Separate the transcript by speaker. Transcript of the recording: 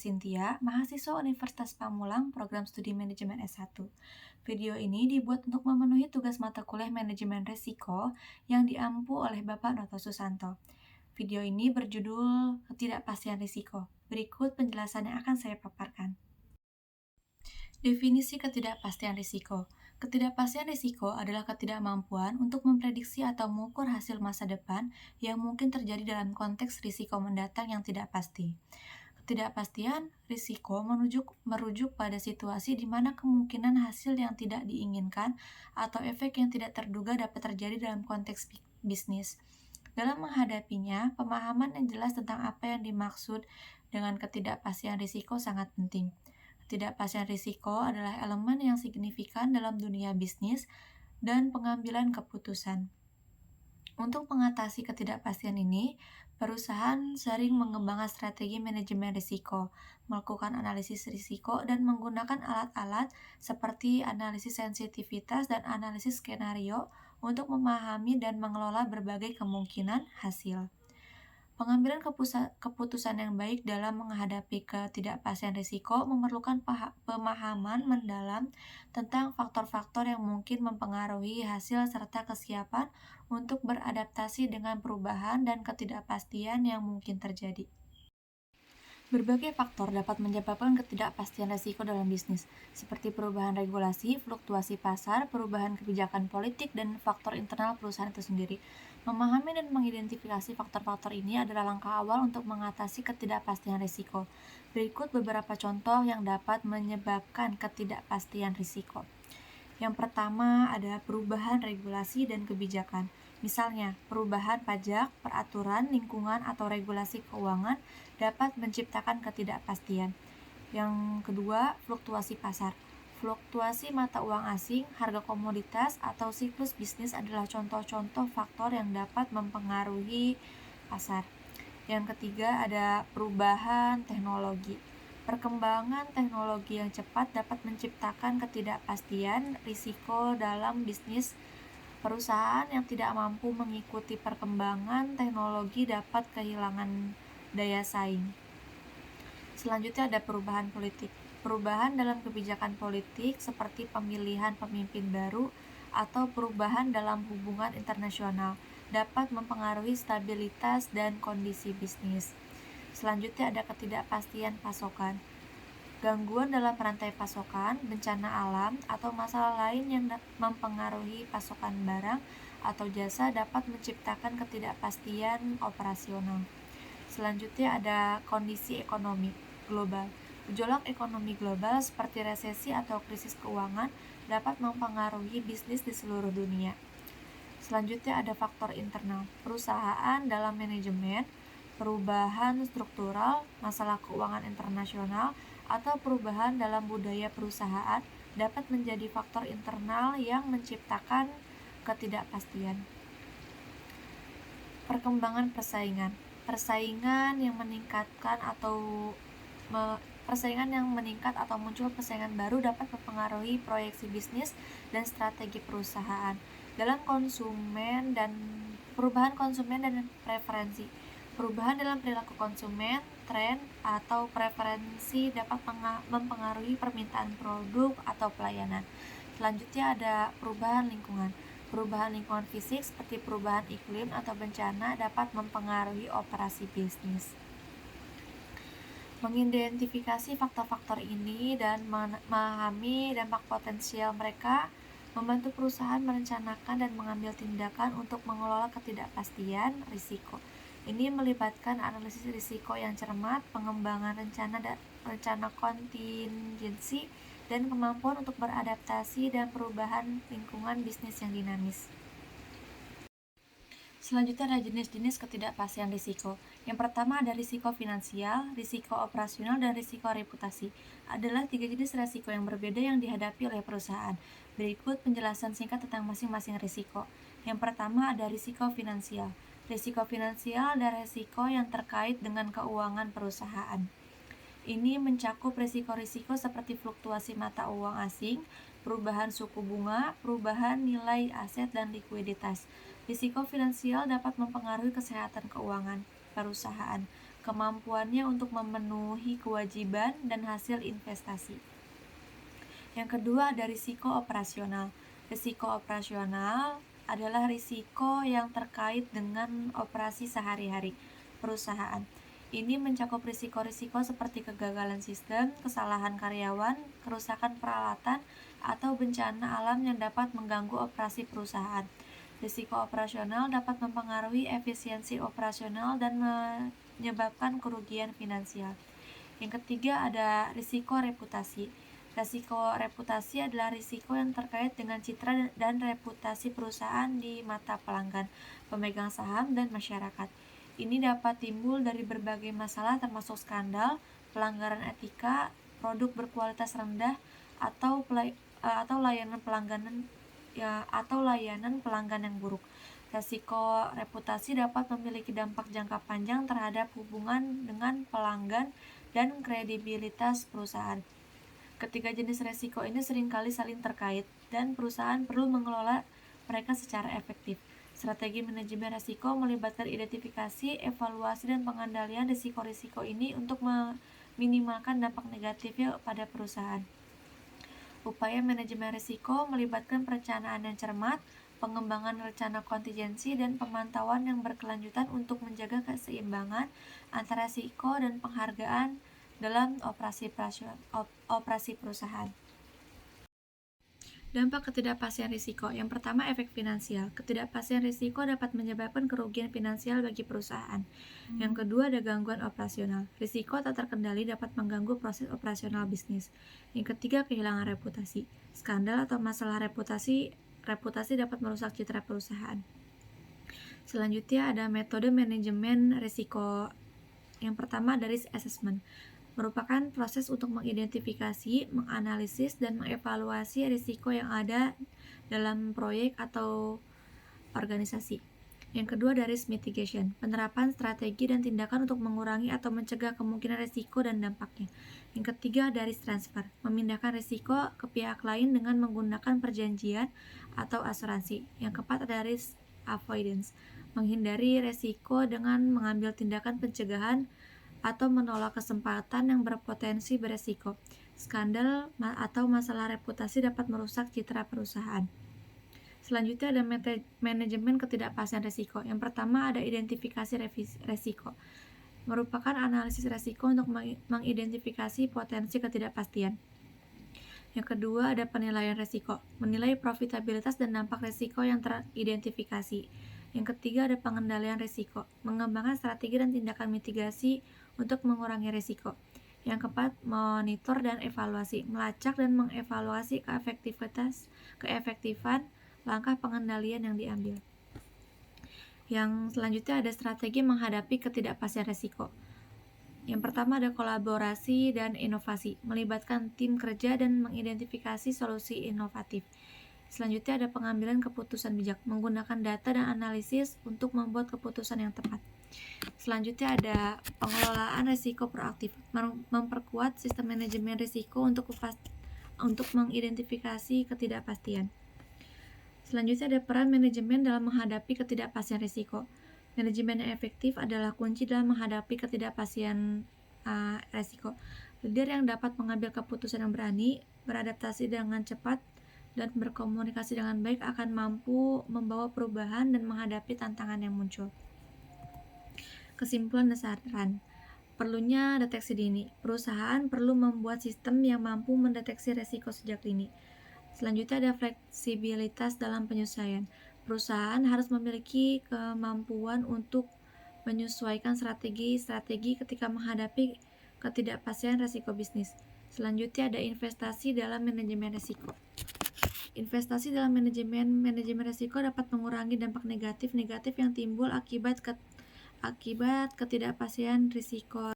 Speaker 1: Cynthia, mahasiswa Universitas Pamulang, program studi manajemen S1. Video ini dibuat untuk memenuhi tugas mata kuliah manajemen risiko yang diampu oleh Bapak Noto Susanto. Video ini berjudul Ketidakpastian Risiko. Berikut penjelasan yang akan saya paparkan. Definisi ketidakpastian risiko. Ketidakpastian risiko adalah ketidakmampuan untuk memprediksi atau mengukur hasil masa depan yang mungkin terjadi dalam konteks risiko mendatang yang tidak pasti. Ketidakpastian risiko merujuk pada situasi di mana kemungkinan hasil yang tidak diinginkan atau efek yang tidak terduga dapat terjadi dalam konteks bisnis. Dalam menghadapinya, pemahaman yang jelas tentang apa yang dimaksud dengan ketidakpastian risiko sangat penting. Ketidakpastian risiko adalah elemen yang signifikan dalam dunia bisnis dan pengambilan keputusan. Untuk mengatasi ketidakpastian ini, perusahaan sering mengembangkan strategi manajemen risiko, melakukan analisis risiko, dan menggunakan alat-alat seperti analisis sensitivitas dan analisis skenario untuk memahami dan mengelola berbagai kemungkinan hasil. Pengambilan keputusan yang baik dalam menghadapi ketidakpastian risiko memerlukan pemahaman mendalam tentang faktor-faktor yang mungkin mempengaruhi hasil serta kesiapan untuk beradaptasi dengan perubahan dan ketidakpastian yang mungkin terjadi. Berbagai faktor dapat menyebabkan ketidakpastian risiko dalam bisnis, seperti perubahan regulasi, fluktuasi pasar, perubahan kebijakan politik, dan faktor internal perusahaan itu sendiri. Memahami dan mengidentifikasi faktor-faktor ini adalah langkah awal untuk mengatasi ketidakpastian risiko. Berikut beberapa contoh yang dapat menyebabkan ketidakpastian risiko. Yang pertama ada perubahan regulasi dan kebijakan. Misalnya, perubahan pajak, peraturan, lingkungan, atau regulasi keuangan dapat menciptakan ketidakpastian. Yang kedua, fluktuasi pasar. Fluktuasi mata uang asing, harga komoditas, atau siklus bisnis adalah contoh-contoh faktor yang dapat mempengaruhi pasar. Yang ketiga ada perubahan teknologi. Perkembangan teknologi yang cepat dapat menciptakan ketidakpastian risiko dalam bisnis. Perusahaan yang tidak mampu mengikuti perkembangan teknologi dapat kehilangan daya saing. Selanjutnya ada perubahan politik. Perubahan dalam kebijakan politik seperti pemilihan pemimpin baru atau perubahan dalam hubungan internasional dapat mempengaruhi stabilitas dan kondisi bisnis. Selanjutnya ada ketidakpastian pasokan. Gangguan dalam rantai pasokan, bencana alam, atau masalah lain yang mempengaruhi pasokan barang atau jasa dapat menciptakan ketidakpastian operasional. Selanjutnya ada kondisi ekonomi global. Gejolak ekonomi global seperti resesi atau krisis keuangan dapat mempengaruhi bisnis di seluruh dunia. Selanjutnya ada faktor internal. Perusahaan dalam manajemen, perubahan struktural, masalah keuangan internasional, atau perubahan dalam budaya perusahaan dapat menjadi faktor internal yang menciptakan ketidakpastian. Perkembangan persaingan. Persaingan yang meningkat atau muncul persaingan baru dapat mempengaruhi proyeksi bisnis dan strategi perusahaan. Dalam perubahan konsumen dan preferensi. Perubahan dalam perilaku konsumen, tren, atau preferensi dapat mempengaruhi permintaan produk atau pelayanan. Selanjutnya ada perubahan lingkungan. Perubahan lingkungan fisik seperti perubahan iklim atau bencana dapat mempengaruhi operasi bisnis. Mengidentifikasi faktor-faktor ini dan memahami dampak potensial mereka membantu perusahaan merencanakan dan mengambil tindakan untuk mengelola ketidakpastian risiko. Ini melibatkan analisis risiko yang cermat, pengembangan rencana kontingensi, dan kemampuan untuk beradaptasi dan perubahan lingkungan bisnis yang dinamis. Selanjutnya ada jenis-jenis ketidakpastian risiko. Yang pertama ada risiko finansial, risiko operasional, dan risiko reputasi. Adalah 3 jenis risiko yang berbeda yang dihadapi oleh perusahaan. Berikut penjelasan singkat tentang masing-masing risiko. Yang pertama ada risiko finansial. Risiko finansial adalah risiko yang terkait dengan keuangan perusahaan. Ini mencakup risiko-risiko seperti fluktuasi mata uang asing, perubahan suku bunga, perubahan nilai aset, dan likuiditas. Risiko finansial dapat mempengaruhi kesehatan keuangan perusahaan. kemampuannya untuk memenuhi kewajiban dan hasil investasi. Yang kedua ada risiko operasional. Risiko operasional adalah risiko yang terkait dengan operasi sehari-hari perusahaan. Ini mencakup risiko-risiko seperti kegagalan sistem, kesalahan karyawan, kerusakan peralatan, atau bencana alam yang dapat mengganggu operasi perusahaan. Risiko operasional dapat mempengaruhi efisiensi operasional dan menyebabkan kerugian finansial. Yang ketiga ada risiko reputasi. Risiko reputasi adalah risiko yang terkait dengan citra dan reputasi perusahaan di mata pelanggan, pemegang saham, dan masyarakat. Ini dapat timbul dari berbagai masalah termasuk skandal, pelanggaran etika, produk berkualitas rendah, atau layanan pelanggan yang buruk. Risiko reputasi dapat memiliki dampak jangka panjang terhadap hubungan dengan pelanggan dan kredibilitas perusahaan. Ketiga jenis risiko ini seringkali saling terkait dan perusahaan perlu mengelola mereka secara efektif. Strategi manajemen risiko melibatkan identifikasi, evaluasi, dan pengendalian risiko-risiko ini untuk meminimalkan dampak negatifnya pada perusahaan. Upaya manajemen risiko melibatkan perencanaan yang cermat, pengembangan rencana kontingensi, dan pemantauan yang berkelanjutan untuk menjaga keseimbangan antara risiko dan penghargaan dalam operasi perusahaan. Dampak ketidakpastian risiko. Yang pertama, efek finansial. Ketidakpastian risiko dapat menyebabkan kerugian finansial bagi perusahaan. Yang kedua, ada gangguan operasional. Risiko tak terkendali dapat mengganggu proses operasional bisnis. Yang ketiga, kehilangan reputasi. Skandal atau masalah reputasi dapat merusak citra perusahaan. Selanjutnya ada metode manajemen risiko. Yang pertama ada risk assessment, merupakan proses untuk mengidentifikasi, menganalisis, dan mengevaluasi risiko yang ada dalam proyek atau organisasi. Yang kedua ada risk mitigation, penerapan strategi dan tindakan untuk mengurangi atau mencegah kemungkinan risiko dan dampaknya. Yang ketiga ada risk transfer, memindahkan risiko ke pihak lain dengan menggunakan perjanjian atau asuransi. Yang keempat ada risk avoidance, menghindari risiko dengan mengambil tindakan pencegahan atau menolak kesempatan yang berpotensi beresiko. Skandal atau masalah reputasi dapat merusak citra perusahaan. Selanjutnya ada manajemen ketidakpastian risiko. Yang pertama ada identifikasi risiko, merupakan analisis risiko untuk mengidentifikasi potensi ketidakpastian. Yang kedua ada penilaian risiko, menilai profitabilitas dan dampak risiko yang teridentifikasi. Yang ketiga ada pengendalian risiko, mengembangkan strategi dan tindakan mitigasi untuk mengurangi risiko. Yang keempat, monitor dan evaluasi, melacak dan mengevaluasi keefektifan langkah pengendalian yang diambil. Yang selanjutnya ada strategi menghadapi ketidakpastian risiko. Yang pertama ada kolaborasi dan inovasi, melibatkan tim kerja dan mengidentifikasi solusi inovatif. Selanjutnya ada pengambilan keputusan bijak, menggunakan data dan analisis untuk membuat keputusan yang tepat. Selanjutnya ada pengelolaan risiko proaktif, memperkuat sistem manajemen risiko untuk mengidentifikasi ketidakpastian. Selanjutnya ada peran manajemen dalam menghadapi ketidakpastian risiko. Manajemen yang efektif adalah kunci dalam menghadapi ketidakpastian risiko. Leader yang dapat mengambil keputusan yang berani, beradaptasi dengan cepat, dan berkomunikasi dengan baik akan mampu membawa perubahan dan menghadapi tantangan yang muncul. Kesimpulan dasaran, perlunya deteksi dini. Perusahaan perlu membuat sistem yang mampu mendeteksi risiko sejak dini. Selanjutnya ada fleksibilitas dalam penyesuaian. Perusahaan harus memiliki kemampuan untuk menyesuaikan strategi ketika menghadapi ketidakpastian risiko bisnis. Selanjutnya ada investasi dalam manajemen risiko. Investasi dalam manajemen risiko dapat mengurangi dampak negatif yang timbul akibat ketidakpastian risiko